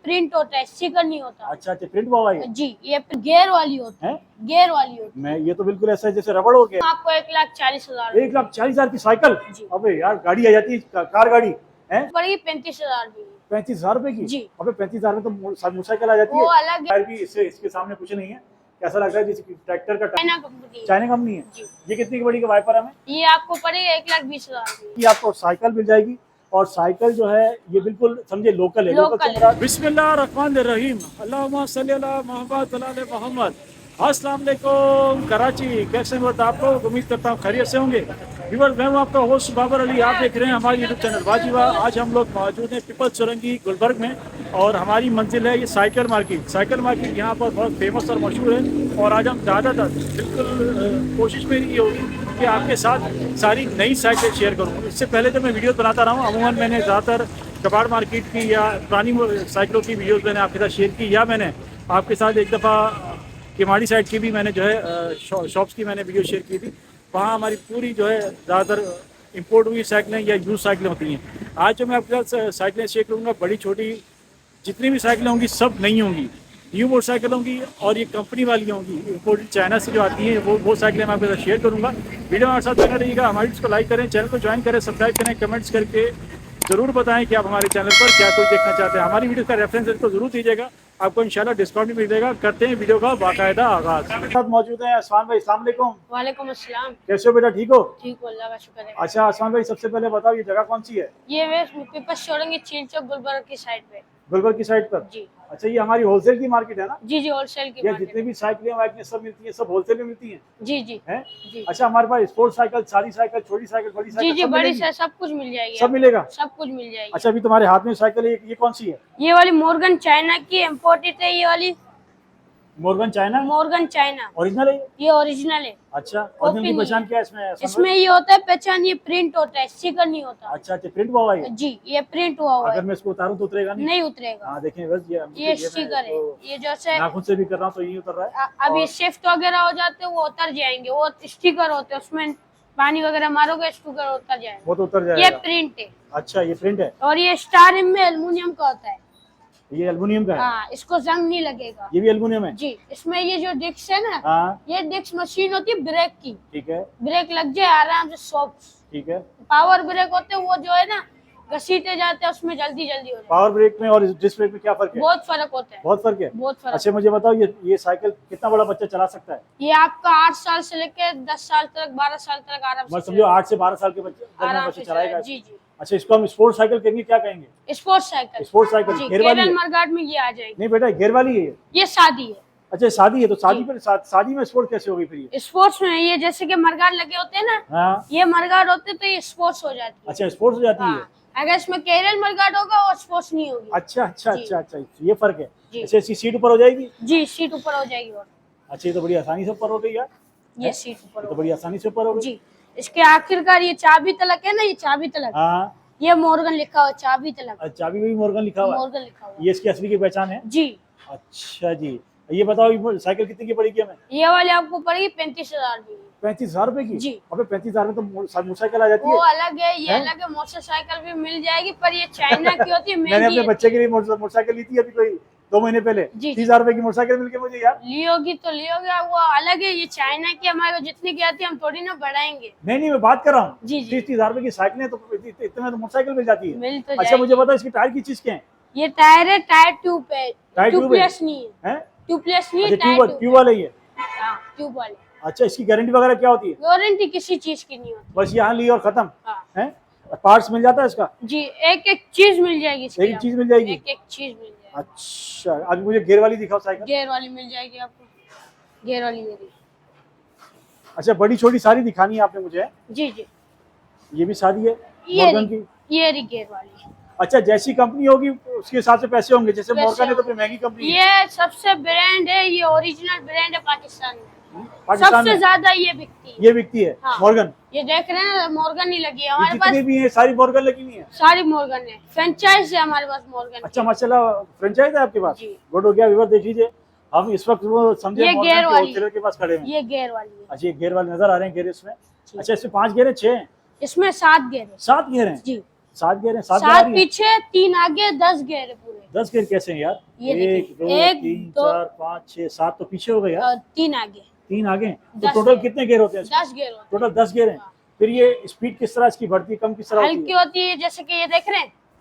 Print होता है, sticker नहीं होता। अच्छा अच्छा, प्रिंट हुआ है जी, ये गियर वाली होती है, गियर वाली होती मैं ये तो बिल्कुल ऐसा है जैसे रबड़ हो गया। आपको 1,40,000 1,40,000 की साइकिल? जी। अबे यार, गाड़ी आ जाती है, कार गाड़ी है पड़ेगी 35,000 की। 35,000 रुपए की? जी। अबे 35,000 में तो मोटरसाइकिल आ जाती है। वो अलग है। टायर भी इसके सामने कुछ नहीं है, कैसा लग रहा है जैसे ट्रैक्टर का चाइना कंपनी। चाइना कंपनी है। जी। ये कितने की बड़ी का वाइपर हमें? ये आपको पड़ेगा 1,20,000 की। कि आपको साइकिल मिल जाएगी, और साइकिल जो है ये बिल्कुल समझे लोकल है। लोकल है। बिस्मिल्लाहिर्रहमानिर्रहीम, अल्लाहुम्मा सल्ली अला मोहम्मद व आले मोहम्मद। अस्सलाम वालेकुम कराची, कैसे हो आप लोग? उम्मीद करता हूँ खैरियत से होंगे। व्यूअर्स, मैं हूँ आपका होस्ट बाबर अली, आप देख रहे हैं हमारे यूट्यूब चैनल वाजिबा। आज हम लोग मौजूद हैं पीपल्स चौरंगी गुलबर्ग में, और हमारी मंजिल है ये साइकिल मार्केट। साइकिल मार्केट यहाँ पर बहुत फेमस और मशहूर है, और आज हम ज़्यादातर बिल्कुल कोशिश मेरी ये होगी कि आपके साथ सारी नई साइकिल शेयर करूँ। इससे पहले तो मैं वीडियो बनाता रहा हूँ, अमूमन मैंने ज़्यादातर कबाड़ मार्केट की या पुरानी साइकिलों की वीडियोज़ मैंने आपके साथ शेयर की, या मैंने आपके साथ एक दफ़ा किमाड़ी साइड की भी मैंने जो है शॉप्स की मैंने वीडियो शेयर की थी। वहाँ हमारी पूरी जो है ज़्यादातर इंपोर्ट हुई साइकिलें या यूज साइकिलें होती हैं। आज जो मैं आपके साथ साइकिलें शेयर करूँगा, बड़ी छोटी जितनी भी साइकिलें होंगी सब नई होंगी, न्यू मोटरसाइकिल होंगी, और ये कंपनी वाली होंगी, इंपोर्टेड चाइना से जो आती हैं वो साइकिलें मैं आपके साथ शेयर करूँगा। वीडियो हमारे साथ बना रहिएगा। हमारी इसको लाइक करें, चैनल को ज्वाइन करें, सब्सक्राइब करें, कमेंट्स करके ज़रूर बताएं कि आप हमारे चैनल पर क्या कुछ देखना चाहते हैं। हमारी वीडियो का रेफरेंस इसको जरूर दीजिएगा, आपको इंशाल्लाह डिस्काउंट भी मिलेगा। करते हैं वीडियो का बाकायदा आगाज। साथ मौजूद हैं अस्मान भाई, अस्सलाम वालेकुम। वालेकुम अस्सलाम। कैसे हो बेटा, ठीक हो? ठीक हो, अल्लाह का शुक्र है। अच्छा अस्मान भाई, सबसे पहले बताओ ये जगह कौन सी है? ये वे पीपल्स चौरंगी चील चौक गुलबर्ग की साइड पे। गुलबर्ग की साइड पर? जी अच्छा, ये हमारी होलसेल की मार्केट है ना? जी जी, होलसेल की ये मार्केट। जितनी भी साइकिलें वाइकिलें सब मिलती हैं, सब होलसेल में मिलती हैं? जी जी हैं? जी अच्छा, हमारे पास स्पोर्ट्स साइकिल, सारी साइकिल, छोटी साइकिल, बड़ी जी साइकिल जी, सब बड़ी मिलेगी? से सब कुछ मिल जाएगी। सब मिलेगा? सब कुछ मिल जाएगी। अच्छा, अभी तुम्हारे हाथ में साइकिल है, ये कौन सी है? ये वाली मोर्गन चाइना की इम्पोर्टेड है। ये वाली Morgan China? Morgan China original है? ये ओरिजिनल है। अच्छा, कॉपी ओरिजिनल की नहीं पहचान है। क्या है इसमें? इसमें ये होता है पहचान, ये प्रिंट होता है, स्टिकर नहीं होता। अच्छा अच्छा, प्रिंट हुआ है? जी, ये प्रिंट हुआ हुआ अगर है। मैं इसको उतारूं तो उतरेगा नहीं? नहीं उतरेगा। हाँ देखें बस, ये स्टिकर है। ये जैसे नाखून से भी कर रहा हूँ तो यही उतर रहा है। अभी शिफ्ट वगैरह हो जाते हैं वो उतर जाएंगे, वो स्टिकर होते हैं, उसमें पानी वगैरह मारोगे स्टिकर उतर जाएगा। वो तो उतर जाएगा। ये प्रिंट है। अच्छा, ये प्रिंट है? और ये स्टार में एल्युमिनियम का होता है। ये एल्युमिनियम का है? हाँ, इसको जंग नहीं लगेगा। ये भी एल्युमिनियम है? जी, इसमें ये जो डिस्क है ना, हाँ ये डिस्क मशीन होती है ब्रेक की। ठीक है ब्रेक लग जाए आराम से सॉफ्ट। ठीक है। पावर ब्रेक होते हैं वो जो है ना, घसीटे जाते हैं, उसमें जल्दी जल्दी हो जाता है। पावर ब्रेक में और डिस्क ब्रेक में क्या फर्क है? बहुत फर्क होता है। बहुत फर्क है? बहुत फर्क। अच्छा, मुझे बताओ ये साइकिल कितना बड़ा बच्चा चला सकता है? ये आपका 8 साल से लेकर 10 साल तक, 12 साल तक आराम से मैं समझो 8 से 12 साल के बच्चे आराम से चलाएगा। जी जी। अच्छा, इसको हम स्पोर्ट्स साइकिल कहेंगे, क्या कहेंगे? Sports cycle. स्पोर्ट्स साइकिल जी, गियर वाली है? केरल मरघाट में ये आ जाएगी। नहीं बेटा, गियर वाली है ये शादी है। अच्छा, शादी है तो शादी जी। पर शादी में स्पोर्ट कैसे होगी फिर ये? स्पोर्ट्स में ये जैसे कि मरघाट लगे होते हैं ना, हाँ। ये मरघाट होते तो ये स्पोर्ट्स हो जाती है। अच्छा, स्पोर्ट्स हो जाती है। हाँ, अगर इसमें केरल मरघाट होगा और स्पोर्ट्स नहीं होगी। अच्छा अच्छा जी। अच्छा अच्छा, ये फर्क है। जी। अच्छा, इसकी सीट ऊपर हो जाएगी? जी, सीट ऊपर हो जाएगी। और अच्छा, ये तो बड़ी आसानी से ऊपर हो गई यार। ये सीट ऊपर ये हो तो बड़ी आसानी से ऊपर हो गई। जी। इसके आखिरकार ये चाबी तलक है ना, ये चाबी तलक, हाँ। ये मोर्गन लिखा हुआ, चाबी तलक चाबी में भी मोर्गन लिखा हुआ है? मोर्गन लिखा हुआ। ये इसकी असली की पहचान है? जी। अच्छा जी, ये बताओ ये साइकिल कितने की पड़ेगी हमें? ये वाली आपको पड़ेगी 35,000 की। 35,000 रुपए की? जी। अबे 35,000 में तो मोटरसाइकिल आ जाती वो है। अलग है, ये अलग है। मोटरसाइकिल भी मिल जाएगी, पर ये चाइना की होती है, मैंने महंगी अपने बच्चे के लिए मोटरसाइकिल ली थी अभी कोई 2 महीने पहले। जी। 30,000 रुपए की मोटरसाइकिल मिल गई मुझे यार। लियोगी तो लियोगे, वो अलग है। ये चाइना की, हमारे को जितनी की आती है हम थोड़ी ना बढ़ाएंगे। नहीं नहीं, मैं बात कर रहा हूँ। जी, जी। 30,000 रुपए की साइकिल है तो इतने में तो मोटरसाइकिल मिल जाती है। मिल तो अच्छा, जाएगी। मुझे बता इसकी टायर की चीज क्या है? ये टायर है, टायर ट्यूब है। टायर ट्यूब है? ट्यूबलेस नहीं है। हैं? ट्यूबलेस नहीं है, अच्छा, टायर ट्यूब ट्यूब वाला ही है? हाँ, ट्यूब वाले। अच्छा, इसकी गारंटी वगैरह क्या होती है? वारंटी किसी चीज की नहीं होती। बस यहाँ ली और खत्म हाँ। है? पार्ट्स मिल जाता है इसका? जी, एक एक चीज मिल जाएगी इसकी। एक चीज मिल जाएगी? एक एक चीज मिल जाएगी। अच्छा, अभी मुझे गियर वाली दिखाओ साइकिल। गियर वाली मिल जाएगी आपको। गियर वाली मेरी। अच्छा, बड़ी छोटी सारी दिखानी है आपने मुझे? जी जी। ये भी शादी है ये मॉर्गन की? ये रही गियर वाली। अच्छा, जैसी कंपनी होगी उसके हिसाब से पैसे होंगे। जैसे पैसे मॉर्गन है तो होंगे। फिर महंगी कंपनी है। ये सबसे ब्रांड है, ये ओरिजिनल ब्रांड है पाकिस्तान में। पाकिस्तान सबसे में ज्यादा ये बिकती है। ये बिकती है? हाँ। मॉर्गन? ये देख रहे हैं, मॉर्गन ही लगी है ये हमारे जितनी पास। भी है सारी मॉर्गन लगी हुई है? सारी मॉर्गन है, फ्रेंचाइज है हमारे पास मॉर्गन। अच्छा माशाल्लाह, फ्रेंचाइज है आपके पास? जी। गुड हो गया। व्यूअर देख लीजिए, हम इस वक्त वो समझे ये मॉर्गन गियर के वाली। होलसेलर के पास खड़े हैं। ये गियर वाली है। अच्छा, ये गियर वाले नजर आ रहे हैं गियर इसमें? अच्छा, इसमें 5 गियर है 6 हैं? इसमें 7 गियर है। 7 गियर हैं? जी। 7 गेयर हैं, 7 गेयर आ सात रही हैं? पीछे 3 आगे 10 गेयर है पूरे। 10 गेयर कैसे हैं यार? ये 1 देखिए, 2 एक, 3 दो, 4 5 6 7 तो पीछे हो गए यार, और 3 आगे 3 आगे हैं। तो 10 टोटल गेयर। कितने गेयर होते हैं? 10 गेयर होते टोटल 10 गेयर हैं। हाँ। फिर ये स्पीड किस तरह इसकी बढ़ती है, कम किस हैं। तरह होती हल्की है? होती है, जैसे कि ये देख रहे हैं,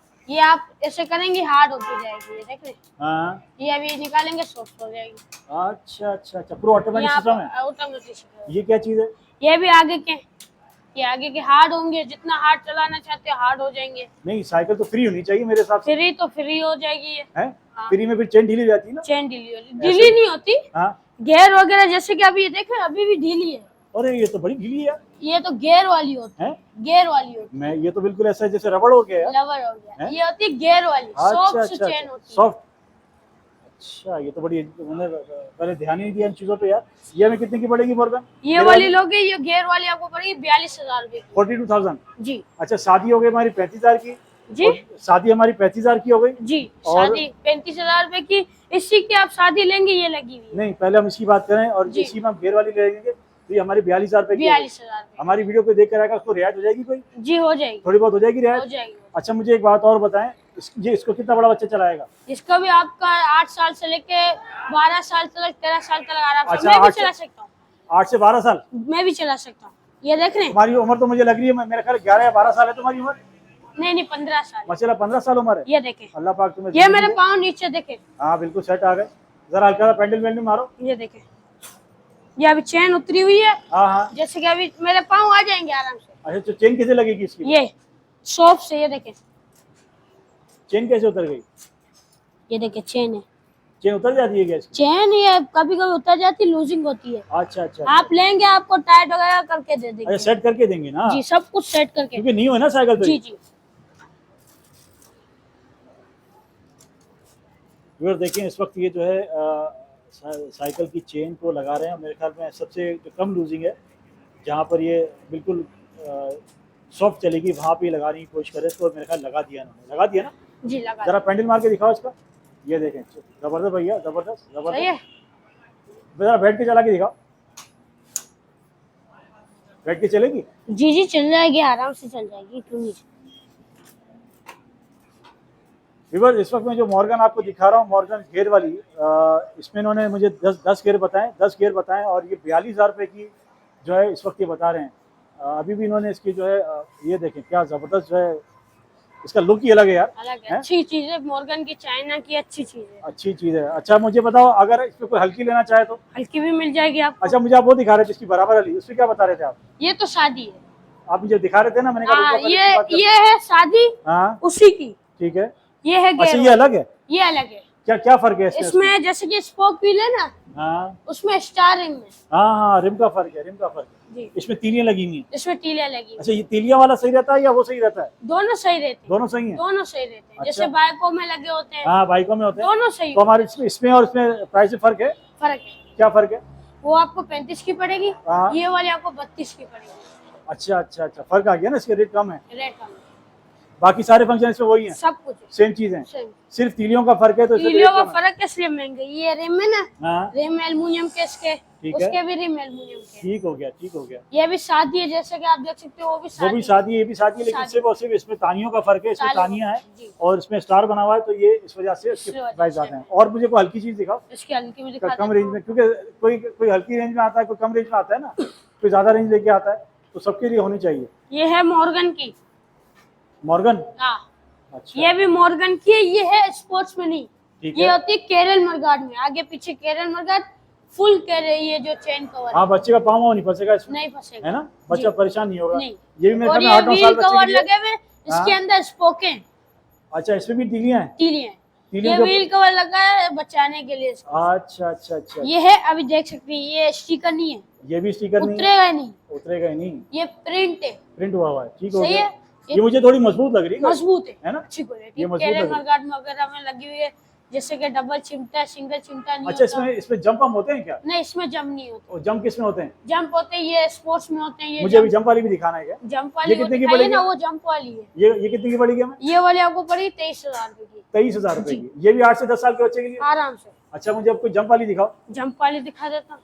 ये आप ऐसे करेंगे हार्ड होती जाएगी, ये देख रहे हैं, हाँ, ये अभी निकालेंगे सॉफ्ट हो जाएगी। अच्छा अच्छा अच्छा, पूरा ऑटोमेटिक ये सिस्टम है। आप ऑटोमेटिक। ये क्या चीज़ है? ये भी आगे के, ये आगे के हार्ड होंगे, जितना हार्ड चलाना चाहते हो हार्ड हो जाएंगे। नहीं, साइकिल तो फ्री होनी चाहिए मेरे हिसाब से, फ्री तो फ्री हो जाएगी ये। है? हाँ। फ्री में फिर चेन ढीली हो जाती है ना? चेन ढीली नहीं होती, हाँ, गियर वगैरह जैसे कि अभी ये देख रहे हैं, अभी भी ढीली है। अरे ये तो बड़ी ढीली है यार। ये तो गियर वाली होती है? है, गियर वाली होती मैं ये तो बिल्कुल ऐसा है जैसे रबड़ हो गया है, यार। लवर हो गया। हैं? ये होती है गियर वाली, अच्छा सॉफ्ट अच्छा चेन अच्छा, होती है। सॉफ्ट। अच्छा, ये तो बड़ी, मैंने पहले ध्यान ही नहीं दिया इन चीजों पे यार। ये हमें कितने की पड़ेगी मॉर्गन? ये वाली लोगे, ये गियर वाली आपको पड़ेगी 42,000 रुपए की। 42,000। जी अच्छा, शादी हो गई हमारी 35,000 की। जी और शादी हमारी 35,000 की हो गई। जी, और- शादी 35,000 रुपए की। इसी की आप शादी लेंगे, ये लगी हुई है नहीं, पहले हम इसकी बात करें, और जी। इसी में हम घेर वाली ले लेंगे तो ये हमारी 42,000 रुपए की हो गई। 42,000 रुपए। हमारी वीडियो को देख कर आएगा, उसको रियायत हो जाएगी कोई? जी हो जाएगी, थोड़ी बहुत हो जाएगी हो रियायत? जाएगी। अच्छा, मुझे एक बात और बताएं, ये इसको कितना बड़ा बच्चा चलाएगा? इसका भी आपका 8 साल से लेके 12 साल तक, 13 साल तक आराम से। अच्छा, मैं भी 8 चला सकता हूँ, 8 से 12 साल? मैं भी चला सकता हूँ। ये देख रहे हैं, तुम्हारी उम्र तो मुझे लग रही है, मेरे ख्याल 11 या 12 साल है तुम्हारी उम्र। नहीं 15 साल। माशाल्लाह 15 साल उम्र है। ये देखें, अल्लाह पाक तुम्हें ये जिंदगी मेरे दे। पाँव नीचे देखें, हाँ बिल्कुल सेट आ गए। जरा हल्का सा पेंडल वेंडल मारो। ये देखें, ये अभी चेन उतरी हुई है, हाँ हाँ। जैसे कि अभी मेरे पाँव आ जाएंगे आराम से। अच्छा, तो चेन कैसे लगेगी इसकी? ये सॉफ्ट से, ये देखें, चेन कैसे उतर गई? ये देखें चेन है, चेन उतर जाती है क्या इसकी? चेन ये कभी कभी उतर जाती, लूजिंग होती है। अच्छा अच्छा। आप लेंगे, आपको टाइट वगैरह करके दे अच्छा, देंगे। सेट करके देंगे ना? जी, सब कुछ सेट करके। क्योंकि नहीं हो ना साइकिल तो। जी जी, व्यूअर देखिए, इस वक्त ये जो है साइकिल की चेन को लगा रहे हैं। मेरे ख्याल में सबसे जो कम लूजिंग है, जहाँ पर ये बिल्कुल सॉफ्ट चलेगी, वहाँ पे लगाने की कोशिश करें, तो मेरे ख्याल लगा दिया ना, लगा दिया ना? जी लगा। जरा पेंडल मार के दिखाओ इसका। ये देखें, जबरदस्त भैया, जबरदस्त सही जबरदस्त। है, जरा बैठ के चला के दिखाओ। बैठ के चलेगी? जी जी चल जाएगी, आराम से चल जाएगी, क्यों नहीं। व्यूअर, इस वक्त मैं जो मॉर्गन आपको दिखा रहा हूँ, मॉर्गन गेयर वाली, इसमें इन्होंने मुझे 10 गेयर बताएं, 10 गेयर बताएं, और ये 42,000 रुपये की जो है इस वक्त ये बता रहे हैं। अभी भी इन्होंने इसकी जो है ये देखें क्या ज़बरदस्त जो है, इसका लुक ही अलग है यार। अलग है, हैं? अच्छी चीज है, मॉर्गन की, चाइना की अच्छी चीज है। अच्छी चीज़ है। अच्छा, मुझे बताओ, अगर इस पर कोई हल्की लेना चाहे तो? हल्की भी मिल जाएगी आपको। अच्छा, मुझे आप वो दिखा रहे थे इसकी बराबर वाली, उसमें क्या बता रहे थे आप? ये तो शादी है। आप मुझे दिखा रहे थे ना, मैंने कहा हाँ, रुको, पहले इसकी बात करते ये है शादी हैं। हाँ उसी की। ठीक है। ये है अच्छा, गेयर ये अलग है? ये अलग है। क्या क्या फर्क है इसमें? इसमें जैसे कि स्पोक व्हील है ना, हाँ उसमें स्टार रिम है। हाँ हाँ, रिम का फर्क है, रिम का फर्क है। जी, इसमें तीलियां लगी हुई हैं। इसमें टीले लगी। अच्छा, ये तीलियां वाला सही रहता है या वो सही रहता है? दोनों सही रहते हैं, दोनों सही हैं? दोनों सही रहते हैं। अच्छा। जैसे बाइकों में लगे होते हैं, हाँ, बाइकों में होते हैं। दोनों सही तो हमारे इसमें और इसमें प्राइस में फर्क है? फर्क है। क्या फर्क है? वो आपको 35 की पड़ेगी, हाँ। ये वाली आपको 32 की पड़ेगी। अच्छा अच्छा अच्छा, फर्क आ गया ना, इसके रेट कम है। रेट कम है, बाकी सारे फंक्शन इसमें वही हैं, सब कुछ है, सेम चीज है, सेम। सिर्फ तीलियों का फर्क है, तो इसमें टीलियों रेट का कम है। फर्क है, इसलिए महंगे। ये रिम है ना, हाँ, रिम एल्युमिनियम के, इसके ठीक है। उसके भी रिम एल्युमिनियम के। ठीक हो गया, ठीक हो गया। ये भी शादी है, जैसे कि आप देख सकते हो, वो भी वो भी शादी है, ये भी शादी है, लेकिन शादी। सिर्फ और सिर्फ इसमें तानियों का फर्क है। इसमें तालियों तानियां हैं जी। और इसमें स्टार बना हुआ है, तो ये इस वजह से इसके इस वजह प्राइस से। आते हैं। और मुझे कोई हल्की चीज दिखाओ, इसकी हल्की में दिखा कम रेंज में, क्योंकि कोई कोई हल्की रेंज में आता है, कोई कम रेंज में आता है ना, कोई ज्यादा रेंज लेके आता है, तो सबके लिए होनी चाहिए। ये है मॉर्गन की। मॉर्गन? हाँ, अच्छा, ये भी मॉर्गन की है। ये है स्पोर्ट्स में नहीं, ठीक ये है। होती है केरल मरगार्ड में, आगे पीछे केरल मरगार्ड फुल कर रही है, जो चेन कवर हाँ, बच्चे का पाँव नहीं फंसेगा इसमें, नहीं फंसेगा, है ना, बच्चा जी। परेशान नहीं होगा। नहीं। ये भी मेरे और ख्याल में ये 8-9 साल व्हील बच्चे कवर के लिए। लगे हुए, इसके हाँ। अंदर स्पोके हैं, अच्छा, इसमें भी तीलियां हैं? तीलियां हैं। तीलियों ये के- व्हील कवर लगा है बचाने के लिए इसको। अच्छा अच्छा अच्छा, ये है, अभी देख सकते हैं, ये स्टिकर नहीं है, ये भी स्टिकर नहीं है? उतरेगा नहीं, उतरेगा ही नहीं, ये प्रिंट है, प्रिंट हुआ हुआ है। ठीक हो सही गया। है। ये मुझे थोड़ी मजबूत लग रही है, मजबूत है ना? अच्छी क्वालिटी। ये मजबूत केरल लग रही है। मरगार्ड में वगैरह में लगी हुई है, जैसे कि डबल चिमटा है, सिंगल चिमटा नहीं अच्छा, होता। इसमें जंप हम होते हैं क्या? नहीं, इसमें जंप नहीं होता। और जंप किस में होते हैं? जंप होते हैं, ये स्पोर्ट्स में होते हैं। ये मुझे अभी जंप वाली भी दिखाना है क्या? जंप ये वाली कितने की दिखाइए पड़ेगी? ना, वो जंप वाली है। ये कितने की पड़ेगी हमें? ये वाली आपको पड़ी 23,000 रुपए की, 23,000 रुपए की। ये भी 8 से 10 साल के बच्चे के लिए? आराम से। अच्छा, मुझे अब कोई जंप वाली दिखाओ। जंप वाली दिखा देता हूँ।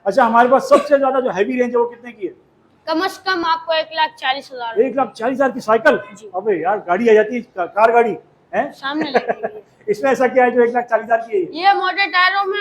अच्छा, हमारे पास सबसे ज्यादा जो हैवी रेंज है वो कितने की है? कम से कम आपको 1,40,000। 1,40,000 की साइकिल? जी। अबे यार, गाड़ी आ जाती है, कार गाड़ी है सामने लगी हुई है। इसमें ऐसा क्या है जो 1,40,000 की है? ये मोटे टायरों में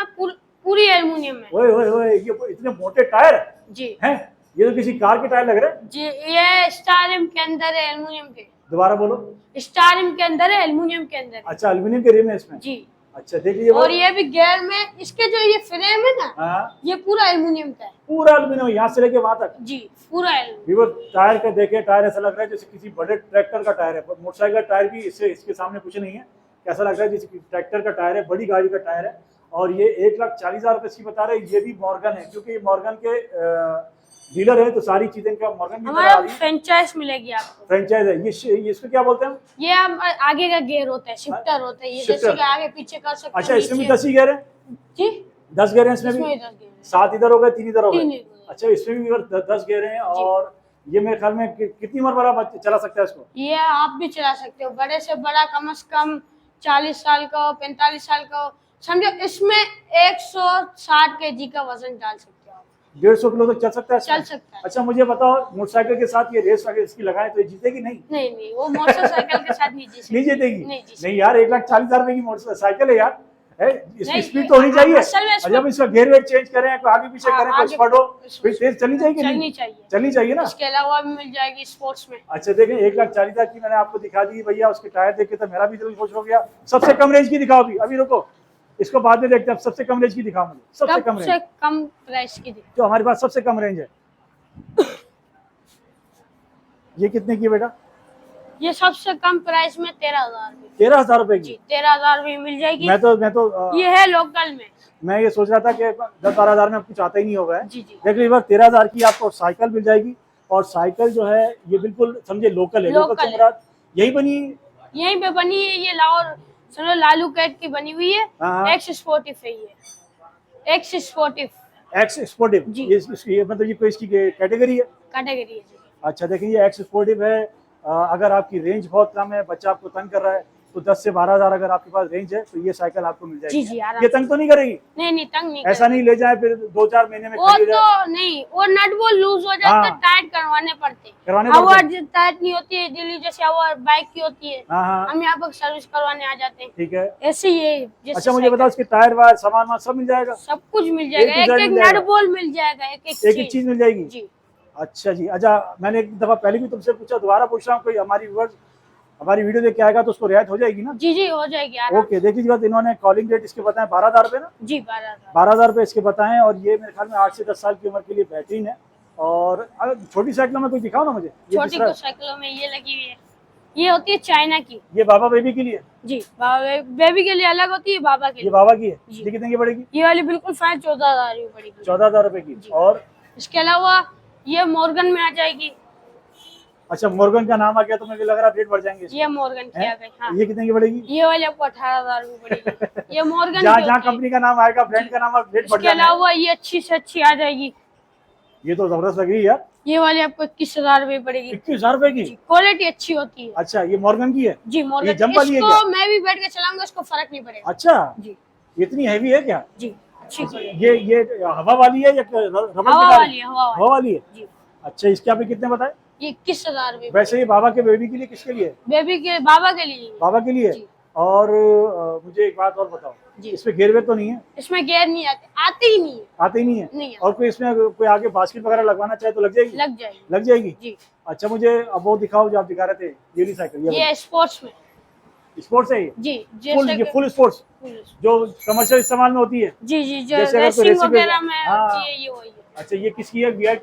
पूरी एल्युमिनियम है। ओए ओए ओए, ये इतने मोटे टायर जी हैं? ये तो किसी कार के टायर लग रहे हैं। जी, ये स्टारम के अंदर है, एल्युमिनियम के। दोबारा बोलो। स्टारम के अंदर है, एल्युमिनियम के अंदर है। अच्छा, एल्यूमिनियम के रिम है इसमें? जी। अच्छा, देख लीजिए। और ये भी गियर में, इसके जो ये फ्रेम है ना, हाँ, ये पूरा एल्युमिनियम का है। पूरा एल्यूमिनियम यहाँ से लेके वहां तक? जी, पूरा एल्युमिनियम। व्यूअर, टायर का देखे, टायर ऐसा लग रहा है जैसे किसी बड़े ट्रैक्टर का टायर है, पर मोटरसाइकिल का टायर भी इससे इसके सामने कुछ नहीं है। कैसा लग रहा है जैसे ट्रैक्टर का टायर है, बड़ी गाड़ी का टायर है। और ये 1,40,000 रुपए इसकी बता रहे हैं। ये भी मॉर्गन है, क्योंकि ये मॉर्गन के डीलर है, तो सारी चीजें इनका मॉर्गन की तरह आ हमारा रही है। फ्रेंचाइज मिलेगी आपको। फ्रेंचाइज है ये इसको क्या बोलते हैं? ये आप आगे का गियर होता है, शिफ्टर होता है, ये जैसे शिफ्टर। कि आगे पीछे कर सकते हैं। अच्छा, इसमें भी नीचे। 10 ही गियर है? जी, 10 गियर है इसमें इसमें भी? 10 गियर है। 7 इधर हो गए, 3 इधर हो तीन गए। इधर। अच्छा, इसमें भी 10 गियर हैं। और ये मेरे ख्याल में कितनी उम्र वाला बच्चा चला सकता है इसको? ये आप भी चला सकते हो, बड़े से बड़ा, कम से कम 40 साल का हो, 45 साल का हो, समझो। इसमें 160 kg का वजन डाल सकते हो आप। 150 किलो तक चल सकता है इसमें? चल सकता है। अच्छा, मुझे बताओ, मोटरसाइकिल के साथ ये रेस अगर इसकी लगाए तो ये जीतेगी नहीं? नहीं नहीं, वो मोटरसाइकिल के साथ नहीं जी सकती। नहीं जीतेगी? नहीं जी सकती। नहीं यार, 1,40,000 रुपए की मोटरसाइकिल है यार, है? इसकी नहीं, स्पीड तो होनी चाहिए। असल में और जब इसका गेयर वेट चेंज करें, कोई आगे पीछे करें, कोई आगे- स्पॉट हो, फिर तेज चलनी चाहिए कि चलनी नहीं? चाहिए। चलनी चाहिए ना। इसके अलावा भी मिल जाएगी स्पोर्ट्स में। अच्छा, देखें, 1,40,000 की मैंने आपको दिखा दी भैया। उसके टायर देख के तो मेरा भी दिल खुश हो गया। सबसे कम रेंज की दिखाओ अभी, अभी रुको, इसको बाद में देखते हैं। सबसे कम रेंज की दिखाओ मुझे, सबसे कम सबसे रेंज कम प्राइस की थी। जो हमारे पास सबसे कम रेंज है। ये कितने की है बेटा? ये सबसे कम प्राइस में 13,000 रुपए। 13,000 रुपए जी, की? 13,000 रुपए मिल जाएगी। मैं तो ये है लोकल में। मैं ये सोच रहा था कि 10-12 हज़ार में कुछ आता ही नहीं होगा। है जी जी। देख लीजिए, 13,000 की आपको साइकिल मिल जाएगी। और साइकिल जो है ये बिल्कुल समझे लोकल है। लोकल से मुराद यही बनी? यहीं पे बनी है ये, लाहौर समझो लालू कैट की बनी हुई है। हाँ। एक्स स्पोर्टिव है ये, एक्स स्पोर्टिव एक्स स्पोर्टिव? जी। ये मतलब ये कोई इसकी कैटेगरी है? कैटेगरी है जी। अच्छा, देखें, ये एक्स स्पोर्टिव है। अगर आपकी रेंज बहुत कम है, बच्चा आपको तंग कर रहा है, तो 10 से 12,000 अगर आपके पास रेंज है तो ये साइकिल आपको मिल जाएगी। जी जी, आराम ये तंग तो नहीं करेगी? नहीं नहीं, तंग नहीं ऐसा नहीं ले जाए फिर 2-4 महीने में वो खरीद जाए? तो नहीं, वो नट बोल्ट लूज हो जाता है, हाँ। टाइट करवाने पड़ते। करवाने हवा पड़ते हैं। टाइट नहीं होती है, दिल्ली जैसे हवा बाइक की होती है। हाँ हाँ, हम यहाँ पर सर्विस करवाने आ जाते हैं। ठीक है। ऐसे ही है जैसे अच्छा, मुझे साइकिल। बताओ, इसके टायर वायर सामान वामान सब मिल जाएगा? सब कुछ मिल जाएगा, A to Z एक एक मिल जाएगा? नट बोल्ट मिल जाएगा, एक एक चीज मिल जाएगी? जी। अच्छा जी। अच्छा, मैंने एक दफा पहले भी तुमसे पूछा, दोबारा पूछ रहा हूँ, कोई हमारी व्यूअर्स हमारी वीडियो देख के आएगा तो उसको रियायत हो जाएगी ना? जी जी, हो जाएगी आराम। ओके, देख लीजिए बात, इन्होंने कॉलिंग रेट इसके बताए 12,000 रुपए ना? जी, 12,000। 12,000 रुपए इसके बताएं। और ये मेरे ख्याल में 8 से 10 साल की उम्र के लिए बेहतरीन है। और अगर छोटी साइकिलों में कोई दिखाओ ना मुझे। ये छोटी दूसरा, साइकिलों में ये लगी हुई है, ये होती है चाइना की। ये बाबा बेबी के लिए? जी, बेबी के लिए अलग होती है, बाबा के ये लिए। बाबा की है? जी। ये कितने की पड़ेगी? ये वाली बिल्कुल फाइन 14,000 की पड़ेगी। 14,000 रुपए की। जी। और इसके अलावा ये मॉर्गन में आ जाएगी। अच्छा, मॉर्गन का नाम आ गया तो मुझे लग रहा है रेट बढ़ जाएंगे इसके। ये मॉर्गन की आ गई। हाँ, ये कितने की पड़ेगी? ये वाली आपको 18,000 की पड़ेगी। ये मॉर्गन जहाँ की जहाँ होती है। कंपनी का नाम आएगा, ब्रांड का नाम, रेट बढ़ इसके जाएगा। अलावा ये अच्छी से अच्छी आ जाएगी। ये तो जबरदस्त लग रही है यार। ये वाली आपको 21,000 रुपए पड़ेगी। 21,000 रुपए की? क्वालिटी अच्छी होती है। अच्छा, ये मॉर्गन की है? जी, ये मॉर्गन। जंप वाली है इसको क्या? मैं भी बैठ के चलाऊंगा, इसको फर्क नहीं पड़ेगा। अच्छा, जी इतनी हैवी है क्या? जी, अच्छी क्वालिटी। ये हवा वाली है या रबड़ हवा की वाली है, हवा वाली। हवा वाली है? जी, अच्छा, इसके आपने कितने बताए? ये 21,000 रुपए। वैसे ये बाबा के बेबी के लिए, किसके लिए? बेबी के, बाबा के लिए। बाबा के लिए? जी। और मुझे एक बात और बताओ, जी। इसमें गेयर वेयर तो नहीं है? इसमें गियर नहीं आते, आते ही नहीं है। आते ही नहीं है? नहीं और कोई इसमें कोई आगे बास्केट वगैरह लगवाना चाहे तो लग जाएगी? लग जाएगी। लग जाएगी? जी, अच्छा, मुझे अब वो दिखाओ जो आप दिखा रहे थे, ये वाली साइकिल। ये स्पोर्ट्स में। स्पोर्ट्स है ये? जी, फुल, जैसे ये फुल स्पोर्ट्स कि- जो कमर्शियल इस्तेमाल में होती है? जी जी, जो जैसे अगर कोई रेसिंग रेसिंग वगैरह में हाँ। होती है, ये वही है। अच्छा, ये किसकी है? वीआई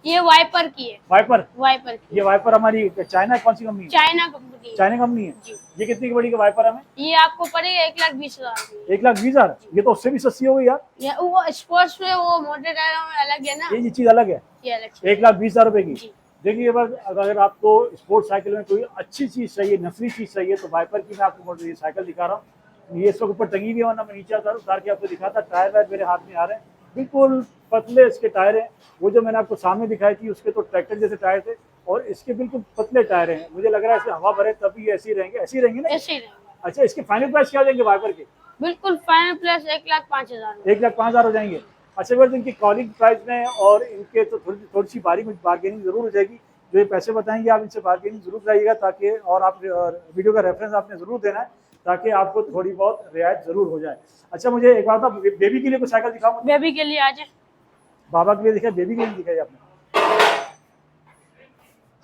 ये वाइपर की है। वाइपर? वाइपर की, ये वाइपर हमारी चाइना कौन सी कंपनी है? चाइना कंपनी है। चाइना कंपनी है? जी, ये कितनी की पड़ेगी वाइपर हमें? ये आपको पड़ेगा 1,20,000 की। 1,20,000? ये तो उससे भी सस्ती हो गई यार। ये वो स्पोर्ट्स में, वो मोटे टायरों में अलग है ना, ये चीज अलग है। ये अलग है। 1,20,000 रुपए की? जी। देखिए बस, अगर आपको स्पोर्ट्स साइकिल में कोई अच्छी चीज चाहिए, नस्ली चीज चाहिए, तो वाइपर की मैं आपको ये साइकिल दिखा रहा हूँ। ये इसके ऊपर टंगी भी है, वरना मैं नीचे उतार के आपको दिखाता। टायर वायर मेरे हाथ में आ रहे हैं, बिल्कुल पतले इसके टायर हैं। वो जो मैंने आपको सामने दिखाई थी उसके तो ट्रैक्टर जैसे टायर थे, और इसके बिल्कुल पतले टायर हैं। मुझे लग रहा है इसमें हवा भरे तभी ये ऐसे ही रहेंगे, ऐसे ही रहेंगे ना? ऐसे ही रहेगा। अच्छा, इसके फाइनल प्राइस क्या हो जाएंगे वाइपर के? बिल्कुल फाइनल प्राइस 1,05,000। 1,05,000 हो जाएंगे? अच्छा वर्ष इनकी कॉलिंग प्राइस में और इनके तो थोड़ी सी बार्गेनिंग जरूर हो जाएगी। जो ये पैसे बताएंगे आप इनसे बार्गेनिंग जरूर कराइएगा, ताकि और आप वीडियो का रेफरेंस आपने जरूर देना है ताकि आपको थोड़ी बहुत रियायत जरूर हो जाए। अच्छा मुझे एक बात, बेबी के लिए कुछ साइकिल दिखाओ। बेबी के लिए आ जाए। बाबा के लिए दिखाई, बेबी के लिए दिखाई आपने।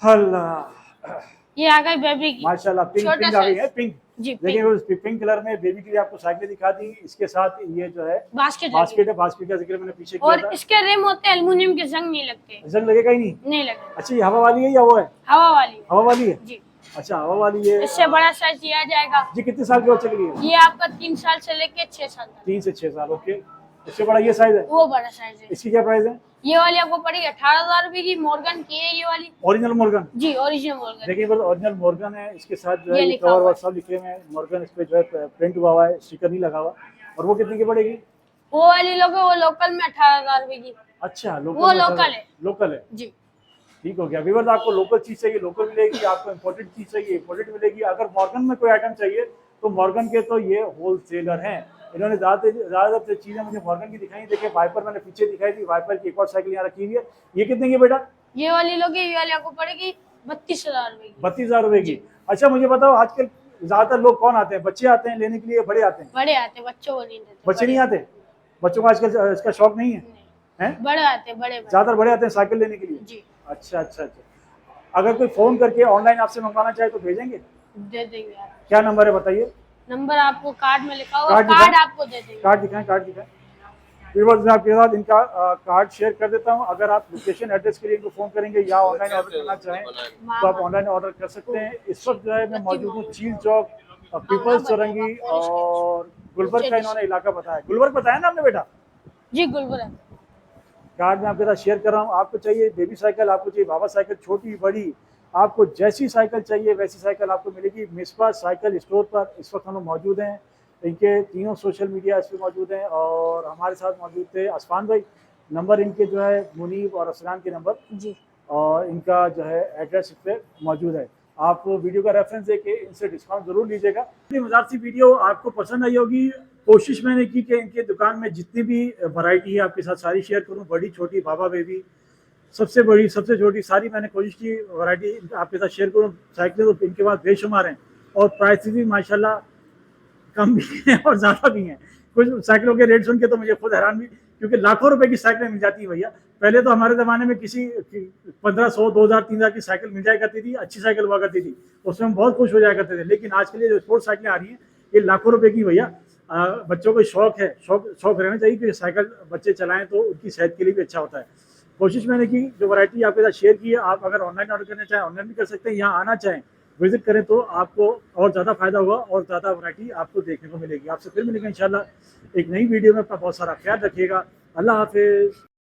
अल्लाह, ये आ गई बेबी की, माशाल्लाह पिंक छोटा पिंक आ गई है, साइज। पिंक। जी देखिए उस पिंक कलर में बेबी के लिए आपको साइकिल दिखा दी। इसके साथ ये जो है बास्केट बास्केट है, बास्केट का जिक्र मैंने पीछे किया और था। इसके रिम होते हैं एल्युमिनियम के, जंग नहीं लगते। जंग लगेगा ही नहीं? नहीं लगते। अच्छा ये हवा वाली है या वो है? हवा वाली है। हवा वाली है जी। अच्छा हवा वाली है। इससे बड़ा साइज ये आ जाएगा। जी कितने साल के बच्चे के लिए? ये आपका 3 साल से लेके 6 साल तक। 3 से 6 साल, ओके। इससे बड़ा ये साइज है? वो बड़ा साइज है। इसकी क्या प्राइस है? ये वाली आपको पड़ेगी 18,000 रुपए की। मॉर्गन की है ये वाली। Original Morgan? जी ओरिजिनल मॉर्गन। देखिए बस ओरिजिनल मॉर्गन है। इसके साथ जो ये है लिखा कवर हुआ और सब लिखे हुए हैं मॉर्गन। इस पे जो है प्रिंट हुआ हुआ है, स्टिकर नहीं लगा हुआ। और वो कितने की पड़ेगी? वो वाली लोगे वो लोकल में 18,000 रुपए की। अच्छा वो लोकल लोकल है। लोकल है, जी। ठीक हो गया। व्यूअर्स आपको लोकल चीज चाहिए लोकल मिलेगी, आपको इम्पोर्टेड चीज चाहिए इम्पोर्टेड मिलेगी। अगर मॉर्गन में कोई आइटम चाहिए तो मॉर्गन के तो ये होलसेलर हैं। इन्होंने ज्यादातर चीजें मुझे मॉर्गन की दिखाई। देखिए वाइपर मैंने पीछे दिखाई थी, वाइपर की एक और साइकिल यहाँ रखी हुई है। ये कितने की बेटा? ये वाली लोगे ये वाली आपको पड़ेगी 32,000 रुपए की। 32,000 रुपए की। अच्छा मुझे बताओ आजकल ज्यादातर लोग कौन आते हैं? बच्चे आते हैं लेने के लिए, बड़े आते हैं? बड़े आते हैं, बच्चों को नहीं देते। बच्चे नहीं आते? बच्चों को आजकल इसका शौक नहीं है? हैं? बड़े आते हैं, बड़े ज्यादातर बड़े आते हैं साइकिल लेने के लिए? जी। अच्छा अच्छा अच्छा। अगर कोई फोन करके ऑनलाइन आपसे मंगवाना चाहे तो भेजेंगे? दे देंगे आप। क्या नंबर है बताइए? नंबर आपको कार्ड में लिखा होगा, कार्ड कार्ड दिखाएं। आपको दे देंगे। कार्ड दिखाएं, कार्ड दिखाएं। व्यूअर्स मैं आपके साथ इनका कार्ड शेयर कर देता हूं। अगर आप लोकेशन एड्रेस के लिए इनको फोन करेंगे या ऑनलाइन ऑर्डर करना चाहें तो आप ऑनलाइन ऑर्डर कर सकते हैं। इस वक्त जो है मैं मौजूद हूँ चील चौक, पीपल्स चौरंगी और गुलबर्ग का इन्होंने इलाका बताया। गुलबर्ग बताया ना आपने बेटा? जी गुलबर्ग। कार्ड में आपके साथ शेयर कर रहा हूँ। आपको चाहिए बेबी साइकिल, आपको चाहिए बाबा साइकिल, छोटी बड़ी, आपको जैसी साइकिल चाहिए वैसी साइकिल आपको मिलेगी। मिसबा साइकिल स्टोर पर इस वक्त हम लोग मौजूद हैं। इनके तीनों सोशल मीडिया इस पर मौजूद हैं और हमारे साथ मौजूद थे असफान भाई। नंबर इनके जो है मुनीब और असलान के नंबर, जी। और इनका जो है एड्रेस इस पर मौजूद है। आप वीडियो का रेफरेंस देके इनसे डिस्काउंट जरूर लीजिएगा। इतनी मज़ेदार सी वीडियो आपको पसंद आई होगी। कोशिश मैंने की कि इनके दुकान में जितनी भी वैरायटी है आपके साथ सारी शेयर करूं, बड़ी छोटी, बाबा बेबी, सबसे बड़ी सबसे छोटी, सारी मैंने कोशिश की वैरायटी आपके साथ शेयर करूं। साइकिलें तो इनके पास बेशुमार हैं और प्राइस भी माशाल्लाह कम भी हैं और ज़्यादा भी हैं। कुछ साइकिलों के रेट सुन के तो मुझे खुद हैरान भी, क्योंकि लाखों रुपए की साइकिलें मिल जाती है भैया। पहले तो हमारे ज़माने में किसी 1500, 2000, 3000 की साइकिल मिल जाया करती थी, अच्छी साइकिल हुआ करती थी, उसमें हम बहुत खुश हो जाया करते थे। लेकिन आज के लिए जो स्पोर्ट्स साइकिलें आ रही हैं ये लाखों रुपए की भैया। बच्चों को शौक है, शौक रहना चाहिए कि साइकिल बच्चे चलाएं तो उनकी सेहत के लिए भी अच्छा होता है। कोशिश मैंने की, जो वैरायटी आपके साथ शेयर की है, आप अगर ऑनलाइन ऑर्डर करना चाहें ऑनलाइन भी कर सकते हैं। यहाँ आना चाहें विजिट करें तो आपको और ज़्यादा फायदा होगा और ज़्यादा वैरायटी आपको देखने को मिलेगी। आपसे फिर मिलेंगे इंशाल्लाह एक नई वीडियो में। अपना बहुत सारा ख्याल रखिएगा। अल्लाह हाफिज़।